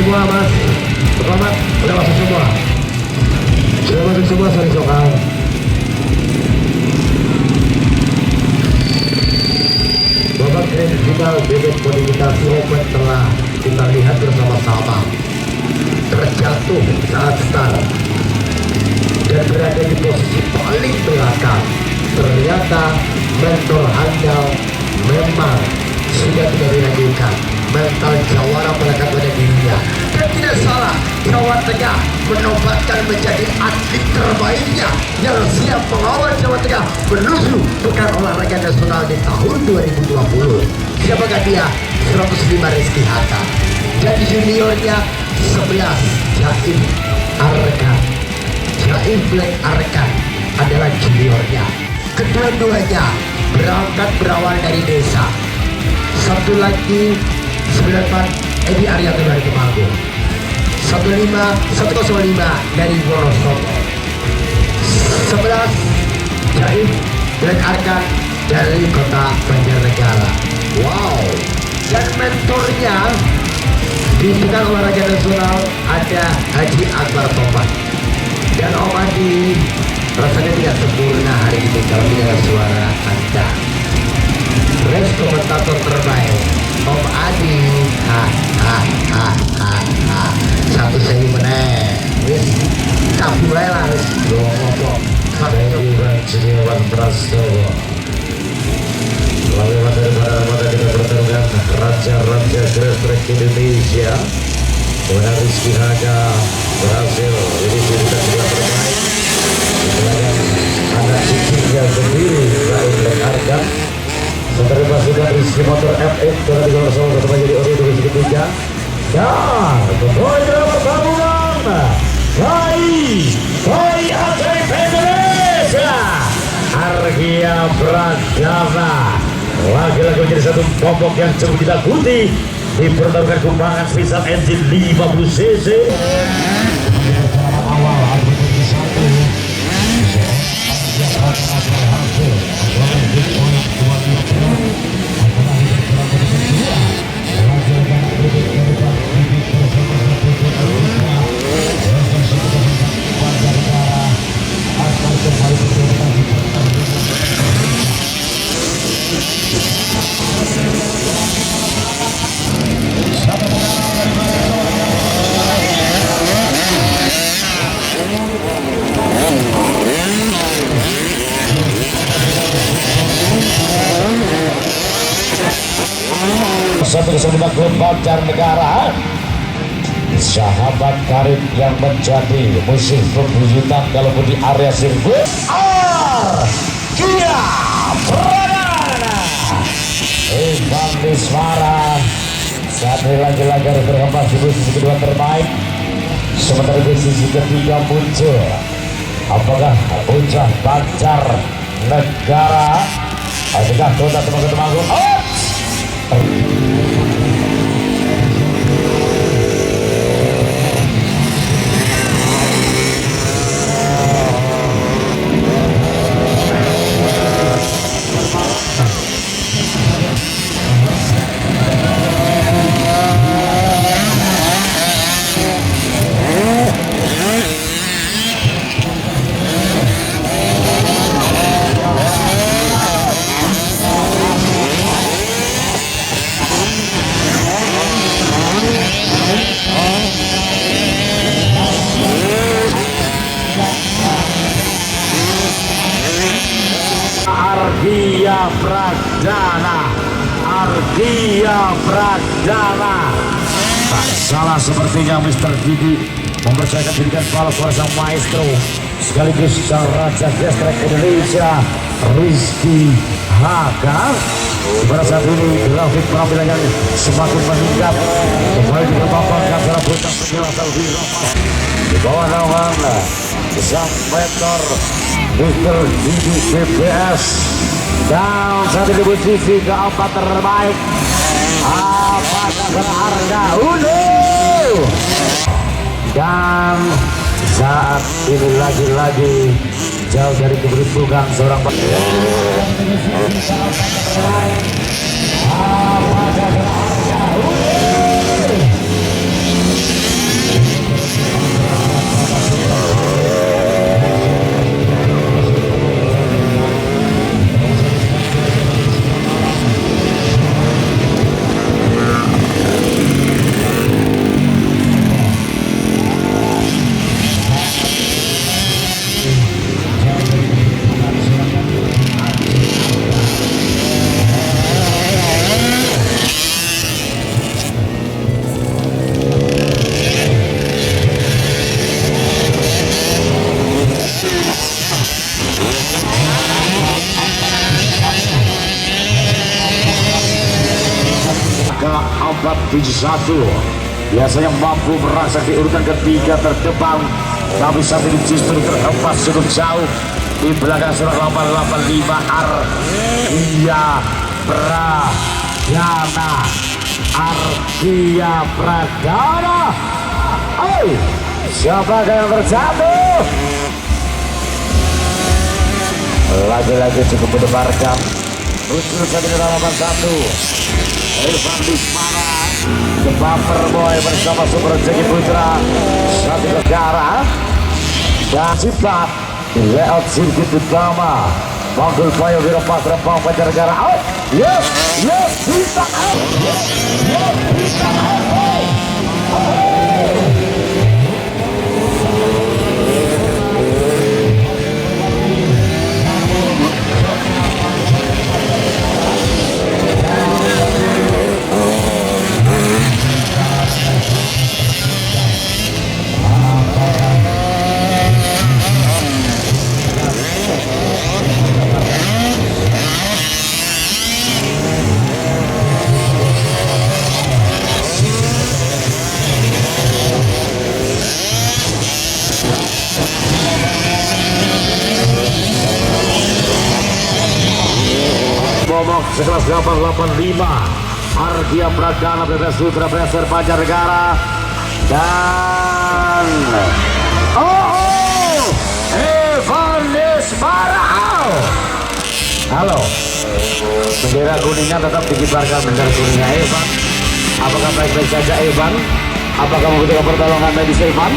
semua mas, selamat, udah masuk semua. Sudah masuk semua, sorry soal. Babak grand final bebek modifikasi open telah kita lihat bersama-sama. Terjatuh saat start dan berada di posisi paling belakang. Ternyata mentor handal memang sudah tidak diragukan. Mental Jawara melekat pada dirinya. Dan tidak salah, Jawa Tengah menobatkan menjadi atlet terbaiknya yang siap mengawal Jawa Tengah menuju Pekan Olahraga Nasional di tahun 2020. Siapakah dia? 105 Rizky Hatta. Dan juniornya 11 Jaim Arkan. Jaim Black Arkan adalah juniornya. Kedua-duanya berangkat berawal dari desa. Satu lagi 94 Edi Arianto dari Temanggung, 105 dari Wonosobo, 11 Jaim Black Arkan dari kota Banjarnegara. Wow. Dan mentornya di Pekan Olahraga Nasional ada Haji Akbar Topan. Dan Om Adi rasanya tidak sempurna hari ini kalau tidak suara Anda. Race komentator terbaik Om Adi. Satu saya menang. Wis campur lah wis ngomong. Iwan Juniwan Prastowo. Lalu mata kita pertarungan Raja-Raja Grefrek Indonesia. Kemudian Rizky Haga berhasil ini cerita juga terbaik. Kemudian anak cicingnya sendiri Jaim Black Arkan. Menerima sudah Rizky Motor FX dengan 3 ketemu jadi ori divisi ketiga. Dan pembawa dalam pertarungan Koi Aceh Indonesia Argia Pradana. Lagi-lagi menjadi satu kelompok yang cukup ditakuti di pertarungan kembangan Special Engine 50 cc. Satu kesemutan klub Banjarnegara, sahabat karib yang menjadi musuh pembuyutan kalaupun di area sirkuit Argia Pradana. Ivan Dismara saat ini lagi-lagi berkembang di posisi kedua terbaik. Sementara di sisi ketiga muncul apakah bocah Banjarnegara adakah kota Temanggung? Argia Pradana. Tak salah sepertinya Mr. Didi mempercayakan dirikan balap kuasa maestro sekaligus sang Raja Gestrek Indonesia Rizky Haga. Pada saat ini grafik penampilannya semakin meningkat, kembali dikembangkan antara bintang penjelasan di bawah naungan sang mentor Mr. Didi BBS. Dan saat ini posisi keempat terbaik apakah harga dan saat ini lagi-lagi jauh dari keberuntungan seorang satu biasanya mampu merangsek di urutan ketiga terdepan, tapi saat ini justru terhempas cukup jauh di belakang surat 885 Argia Pradana. Siapa yang terjatuh? Lagi-lagi cukup mendebarkan. Usul saat ini halaman 1 Irfan Bismara, The Bumper Boy bersama Super Jeki Putra satu negara dan Cipat di layout sirkuit utama Manggul Payo Wiro Patra Banjarnegara. Out, yes, bisa out, yes, bisa out. Momok sekelas 885 Argia Pradana Bebas Sutra Blaster Banjarnegara dan Evan Desmara. Halo, bendera kuningnya tetap dikibarkan, bendera kuningnya Evan. Apakah baik-baik saja Evan? Apakah membutuhkan pertolongan medis Evan?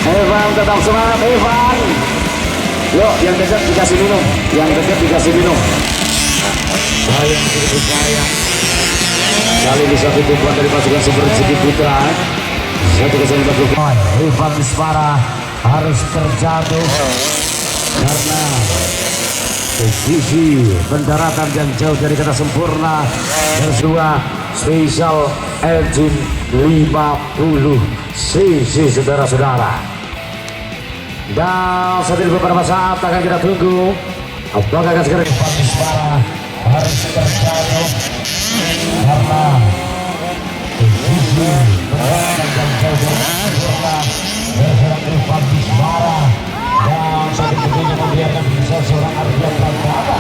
Evan tetap semangat Evan. Yuk, yang dekat dikasih minum, sayang, sayang. Kali ini satu tumpuan dari pasukan Super Jeki Putra. Satu kesalahan dilakukan. Evan Bismara harus terjatuh karena posisi pendaratan yang jauh dari kata sempurna. Bersua Special Engine 50 cc, saudara-saudara. Dan saat ini beberapa saat akan kita tunggu apakah akan segera Evan Bismara harus terjatuh karena posisi pendaratan yang jauh dari sempurna. Berserang Evan Bismara dan saat ini tentunya membiarkan seorang Argia Pradana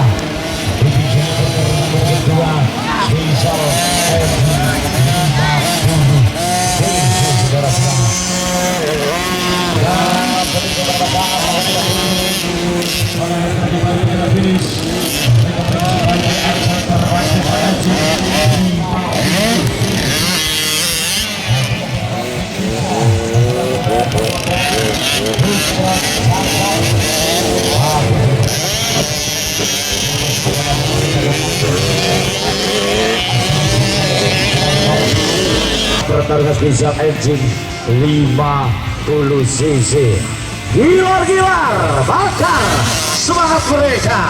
di sini nomor kedua Special Engine 50 cc, saudara-saudara. Pertarungan Special Engine 50 cc, gilar-gilar, bakar semangat mereka.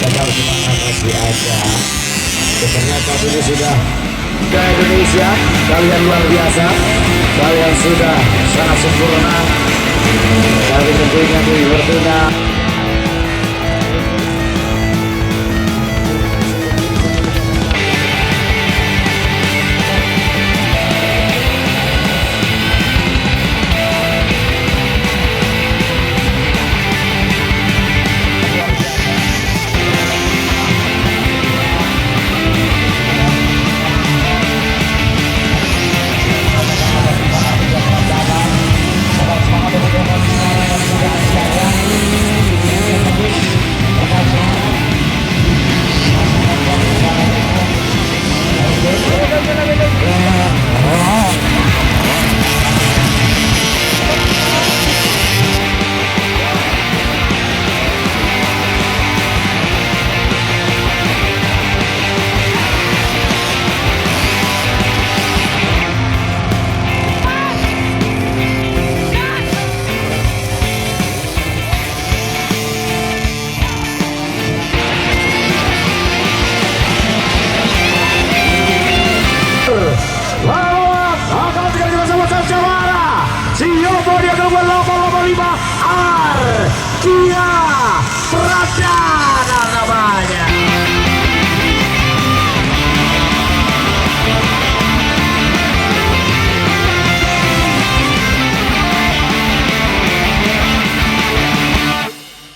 Tetap semangat masih ada. Ternyata ini sudah ke Indonesia. Kalian luar biasa, kalian sudah sangat sempurna. Tapi tentunya di Fortuna Dia